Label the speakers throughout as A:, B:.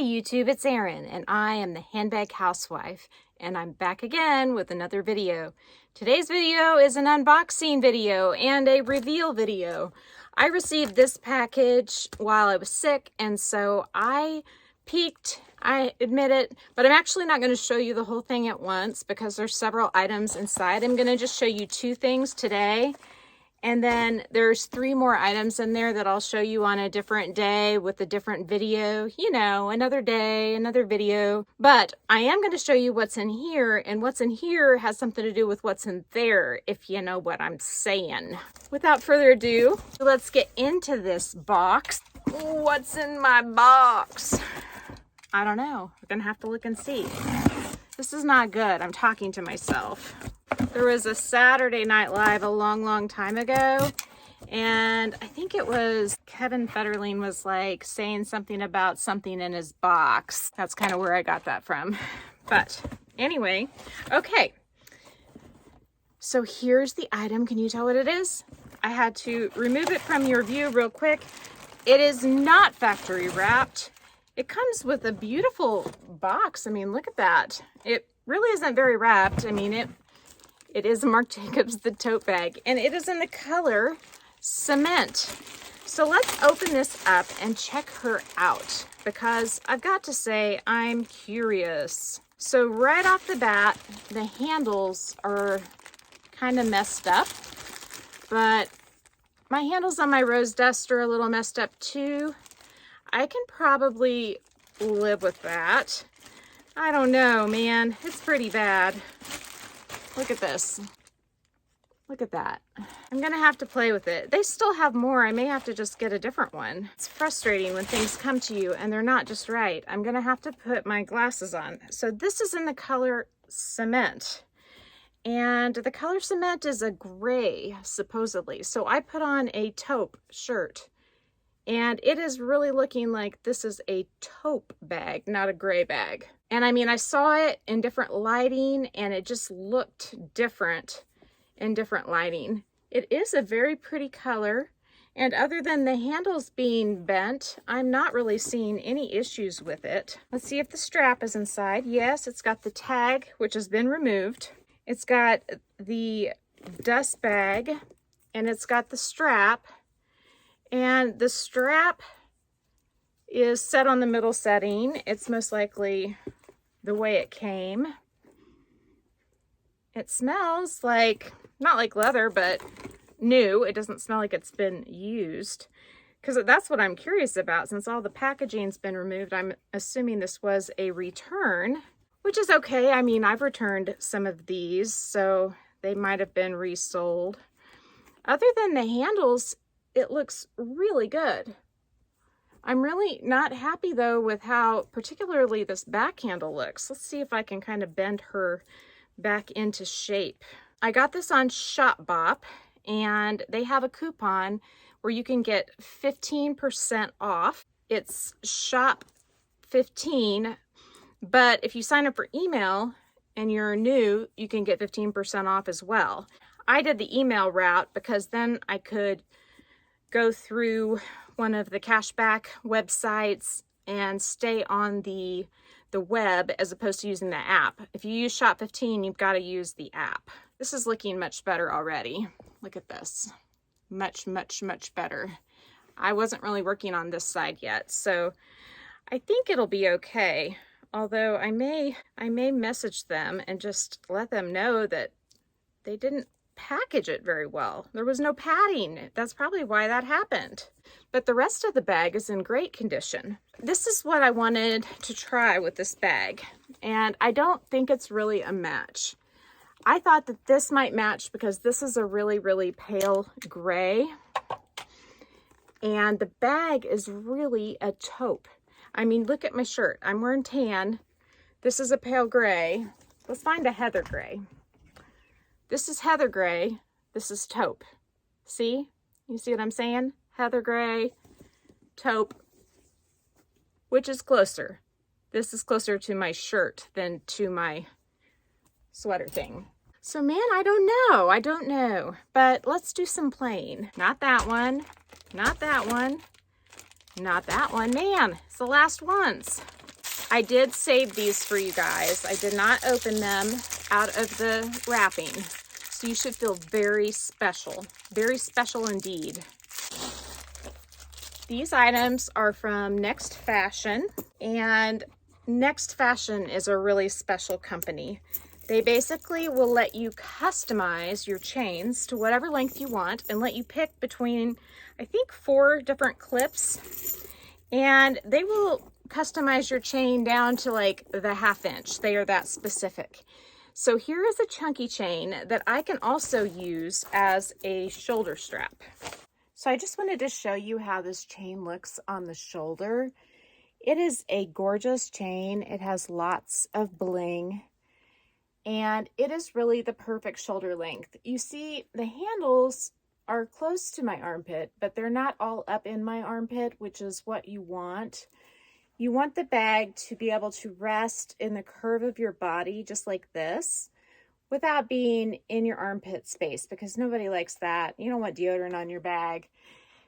A: YouTube, it's Erin, and I am the handbag housewife, and I'm back again with another video. Today's video is an unboxing video and a reveal video. I received this package while I was sick, and so I peeked, I admit it, but I'm actually not going to show you the whole thing at once because there's several items inside. I'm going to just show you two things today. And then there's 3 more items in there that I'll show you on a different day with a different video. You know, another day, another video. But I am going to show you what's in here, and what's in here has something to do with what's in there, if you know what I'm saying. Without further ado, let's get into this box. What's in my box? I don't know. We're going to have to look and see. This is not good. I'm talking to myself. There was a Saturday Night Live a long time ago, and I think it was Kevin Federline was like saying something about something in his box. That's kind of where I got that from. But anyway, okay. So here's the item. Can you tell what it is? I had to remove it from your view real quick. It is not factory wrapped. It comes with a beautiful box. I mean, look at that. It really isn't very wrapped. I mean, it is Marc Jacobs, the tote bag, and it is in the color cement. So let's open this up and check her out because I've got to say I'm curious. So right off the bat, the handles are kind of messed up, but my handles on my Rose Dust are a little messed up too. I can probably live with that. I don't know, man. It's pretty bad. Look at this. Look at that. I'm gonna have to play with it. They still have more. I may have to just get a different one. It's frustrating when things come to you and they're not just right. I'm gonna have to put my glasses on. So this is in the color cement. And the color cement is a gray, supposedly. So I put on a taupe shirt. And it is really looking like this is a taupe bag, not a gray bag. And I mean, I saw it in different lighting and it just looked different in different lighting. It is a very pretty color. And other than the handles being bent, I'm not really seeing any issues with it. Let's see if the strap is inside. Yes, it's got the tag, which has been removed. It's got the dust bag and it's got the strap. And the strap is set on the middle setting. It's most likely the way it came. It smells like, not like leather, but new. It doesn't smell like it's been used. Because that's what I'm curious about. Since all the packaging's been removed, I'm assuming this was a return, which is okay. I mean, I've returned some of these, so they might have been resold. Other than the handles, it looks really good. I'm really not happy though with how particularly this back handle looks. Let's see if I can kind of bend her back into shape. I got this on ShopBop and they have a coupon where you can get 15% off. It's shop15, but if you sign up for email and you're new, you can get 15% off as well. I did the email route because then I could go through one of the cashback websites and stay on the web as opposed to using the app. If you use Shop 15, you've got to use the app. This is looking much better already. Look at this. Much better. I wasn't really working on this side yet, so I think it'll be okay. Although I may message them and just let them know that they didn't package it very well. There was no padding. That's probably why that happened. But the rest of the bag is in great condition. This is what I wanted to try with this bag. And I don't think it's really a match. I thought that this might match because this is a really pale gray. And the bag is really a taupe. I mean, look at my shirt. I'm wearing tan. This is a pale gray. Let's find a heather gray. This is heather gray. This is taupe. See? You see what I'm saying? Heather gray, taupe. Which is closer? This is closer to my shirt than to my sweater thing. So man, I don't know. But let's do some playing. Not that one. Not that one. Not that one. Man, it's the last ones. I did save these for you guys. I did not open them out of the wrapping. So you should feel very special indeed. These items are from Nextfashion, and Nextfashion is a really special company. They basically will let you customize your chains to whatever length you want and let you pick between, I think, 4 different clips. And they will customize your chain down to like the 1/2 inch. They are that specific. So here is a chunky chain that I can also use as a shoulder strap. So I just wanted to show you how this chain looks on the shoulder. It is a gorgeous chain. It has lots of bling, and it is really the perfect shoulder length. You see, the handles are close to my armpit, but they're not all up in my armpit, which is what you want. You want the bag to be able to rest in the curve of your body, just like this, without being in your armpit space, because nobody likes that. You don't want deodorant on your bag.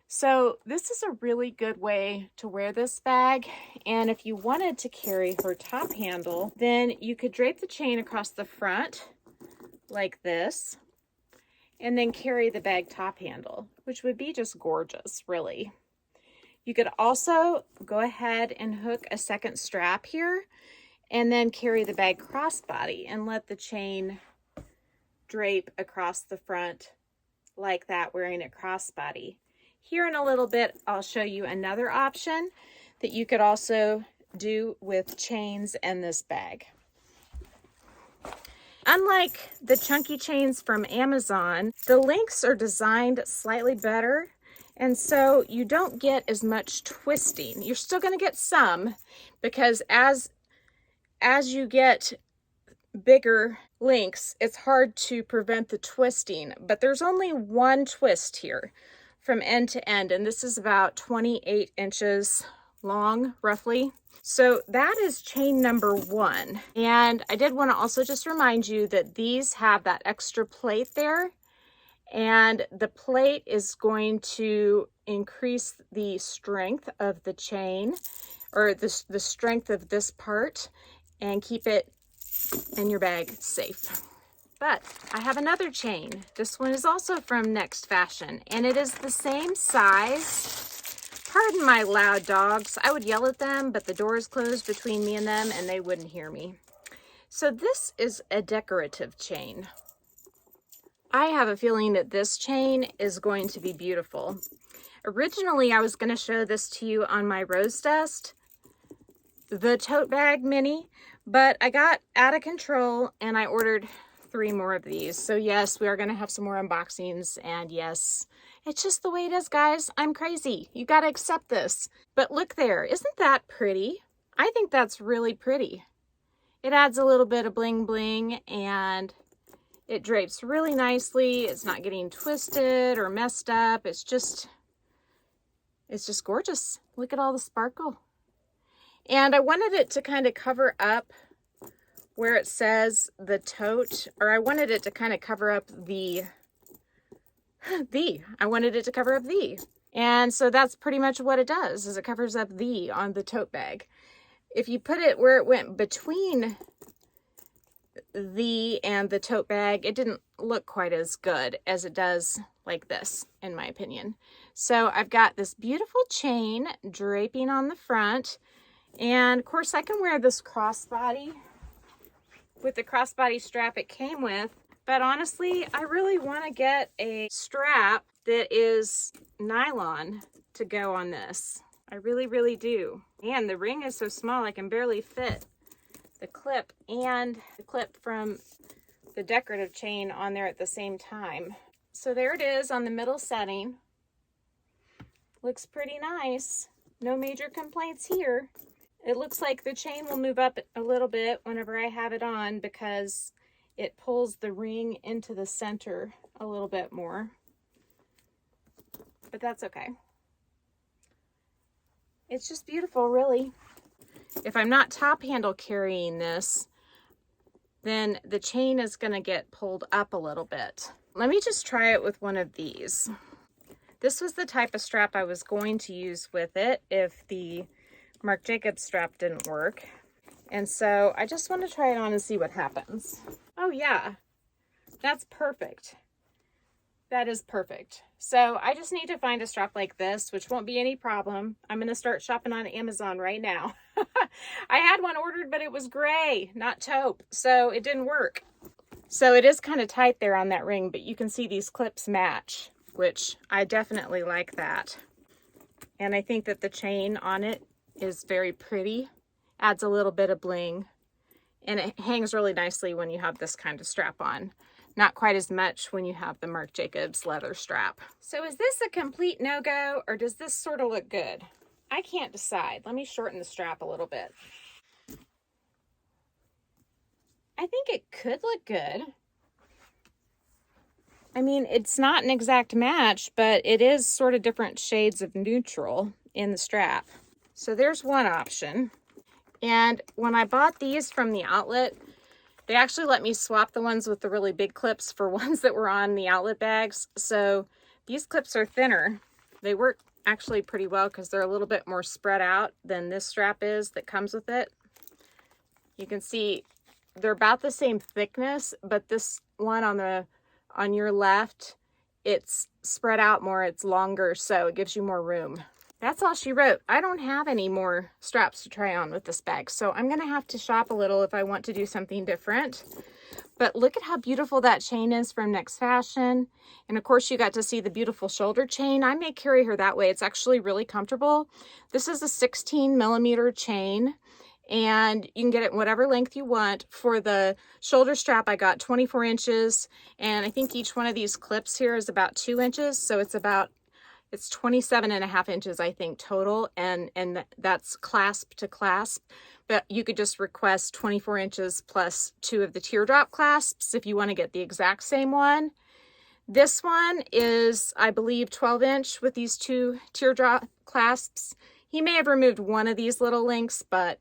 A: So this is a really good way to wear this bag. And if you wanted to carry her top handle, then you could drape the chain across the front like this, and then carry the bag top handle, which would be just gorgeous, really. You could also go ahead and hook a second strap here and then carry the bag crossbody and let the chain drape across the front like that, wearing it crossbody. Here in a little bit, I'll show you another option that you could also do with chains and this bag. Unlike the chunky chains from Amazon, the links are designed slightly better, and so you don't get as much twisting. You're still going to get some, because as you get bigger links, it's hard to prevent the twisting, but there's only one twist here from end to end, and this is about 28 inches long, roughly. So that is chain number 1. And I did want to also just remind you that these have that extra plate there, and the plate is going to increase the strength of the chain, or the strength of this part, and keep it in your bag safe. But I have another chain. This one is also from Nextfashion, and it is the same size. Pardon my loud dogs. I would yell at them, but the door is closed between me and them, and they wouldn't hear me. So this is a decorative chain. I have a feeling that this chain is going to be beautiful. Originally, I was going to show this to you on my rose dust, the Tote Bag Mini, but I got out of control and I ordered 3 more of these. So yes, we are going to have some more unboxings, and yes, it's just the way it is, guys. I'm crazy. You got to accept this. But look there. Isn't that pretty? I think that's really pretty. It adds a little bit of bling bling, and it drapes really nicely. It's not getting twisted or messed up. It's just gorgeous. Look at all the sparkle. And I wanted it to kind of cover up where it says the tote, or I wanted it to kind of cover up I wanted it to cover up the. And so that's pretty much what it does, is it covers up the on the tote bag. If you put it where it went between the and the tote bag, it didn't look quite as good as it does like this, in my opinion. So I've got this beautiful chain draping on the front, and of course I can wear this crossbody with the crossbody strap it came with, but honestly, I really want to get a strap that is nylon to go on this. I really, really do. And the ring is so small I can barely fit the clip and the clip from the decorative chain on there at the same time. So there it is on the middle setting. Looks pretty nice. No major complaints here. It looks like the chain will move up a little bit whenever I have it on, because it pulls the ring into the center a little bit more. But that's okay. It's just beautiful, really. If I'm not top handle carrying this, then the chain is going to get pulled up a little bit. Let me just try it with one of these. This was the type of strap I was going to use with it if the Marc Jacobs strap didn't work. And so I just want to try it on and see what happens. Oh yeah, that's perfect. That is perfect. So I just need to find a strap like this, which won't be any problem. I'm going to start shopping on Amazon right now. I had one ordered, but it was gray, not taupe, so it didn't work. So it is kind of tight there on that ring, but you can see these clips match, which I definitely like that. And I think that the chain on it is very pretty, adds a little bit of bling, and it hangs really nicely when you have this kind of strap on. Not quite as much when you have the Marc Jacobs leather strap. So is this a complete no-go, or does this sort of look good? I can't decide. Let me shorten the strap a little bit. I think it could look good. I mean, it's not an exact match, but it is sort of different shades of neutral in the strap. So there's one option. And when I bought these from the outlet, they actually let me swap the ones with the really big clips for ones that were on the outlet bags. So these clips are thinner. They work actually pretty well because they're a little bit more spread out than this strap is that comes with it. You can see they're about the same thickness, but this one on your left, it's spread out more, it's longer, so it gives you more room. That's all she wrote. I don't have any more straps to try on with this bag, so I'm gonna have to shop a little if I want to do something different. But look at how beautiful that chain is from Nextfashion. And of course you got to see the beautiful shoulder chain. I may carry her that way. It's actually really comfortable. This is a 16mm chain, and you can get it whatever length you want. For the shoulder strap, I got 24 inches, and I think each one of these clips here is about 2 inches, so it's 27.5 inches, I think, total, and that's clasp to clasp. But you could just request 24 inches plus 2 of the teardrop clasps if you want to get the exact same one. This one is, I believe, 12-inch with these 2 teardrop clasps. He may have removed one of these little links, but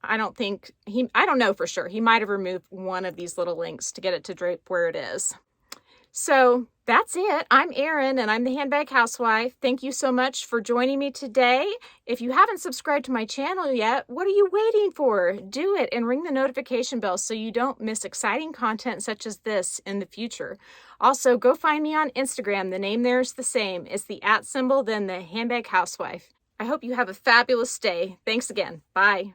A: I don't know for sure. He might have removed one of these little links to get it to drape where it is. So that's it. I'm Erin, and I'm the Handbag Housewife. Thank you so much for joining me today. If you haven't subscribed to my channel yet, what are you waiting for? Do it and ring the notification bell so you don't miss exciting content such as this in the future. Also, go find me on Instagram. The name there is the same. It's the @ symbol, then the Handbag Housewife. I hope you have a fabulous day. Thanks again. Bye.